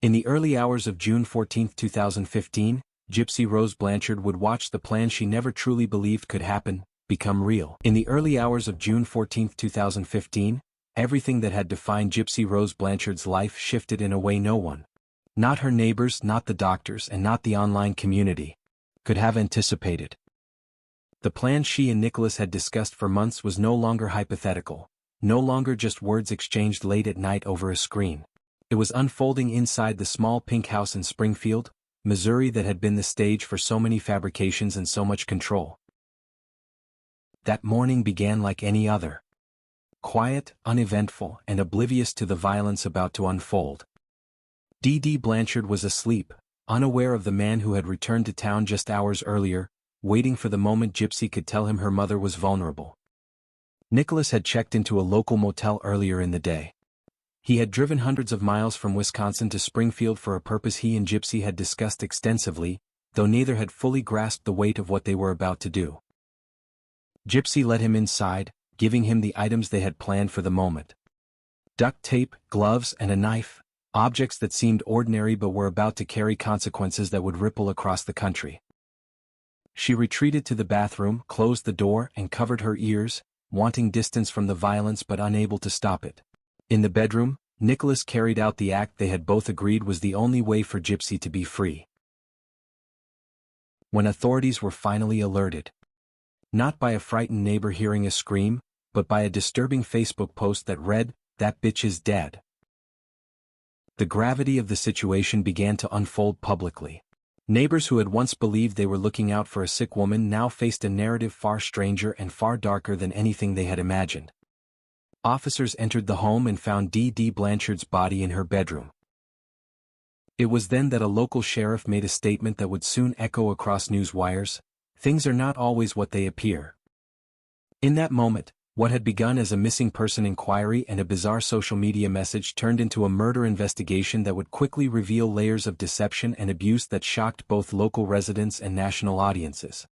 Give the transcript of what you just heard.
In the early hours of June 14, 2015, Gypsy Rose Blanchard would watch the plan she never truly believed could happen become real. In the early hours of June 14, 2015, everything that had defined Gypsy Rose Blanchard's life shifted in a way no one, not her neighbors, not the doctors, and not the online community, could have anticipated. The plan she and Nicholas had discussed for months was no longer hypothetical, no longer just words exchanged late at night over a screen. It was unfolding inside the small pink house in Springfield, Missouri that had been the stage for so many fabrications and so much control. That morning began like any other. Quiet, uneventful, and oblivious to the violence about to unfold. Dee Blanchard was asleep, unaware of the man who had returned to town just hours earlier, waiting for the moment Gypsy could tell him her mother was vulnerable. Nicholas had checked into a local motel earlier in the day. He had driven hundreds of miles from Wisconsin to Springfield for a purpose he and Gypsy had discussed extensively, though neither had fully grasped the weight of what they were about to do. Gypsy let him inside, giving him the items they had planned for the moment. Duct tape, gloves, and a knife, objects that seemed ordinary but were about to carry consequences that would ripple across the country. She retreated to the bathroom, closed the door, and covered her ears, wanting distance from the violence but unable to stop it. In the bedroom, Nicholas carried out the act they had both agreed was the only way for Gypsy to be free. When authorities were finally alerted, not by a frightened neighbor hearing a scream, but by a disturbing Facebook post that read, "That bitch is dead," the gravity of the situation began to unfold publicly. Neighbors who had once believed they were looking out for a sick woman now faced a narrative far stranger and far darker than anything they had imagined. Officers entered the home and found Dee Blanchard's body in her bedroom. It was then that a local sheriff made a statement that would soon echo across news wires: "Things are not always what they appear." In that moment, what had begun as a missing person inquiry and a bizarre social media message turned into a murder investigation that would quickly reveal layers of deception and abuse that shocked both local residents and national audiences.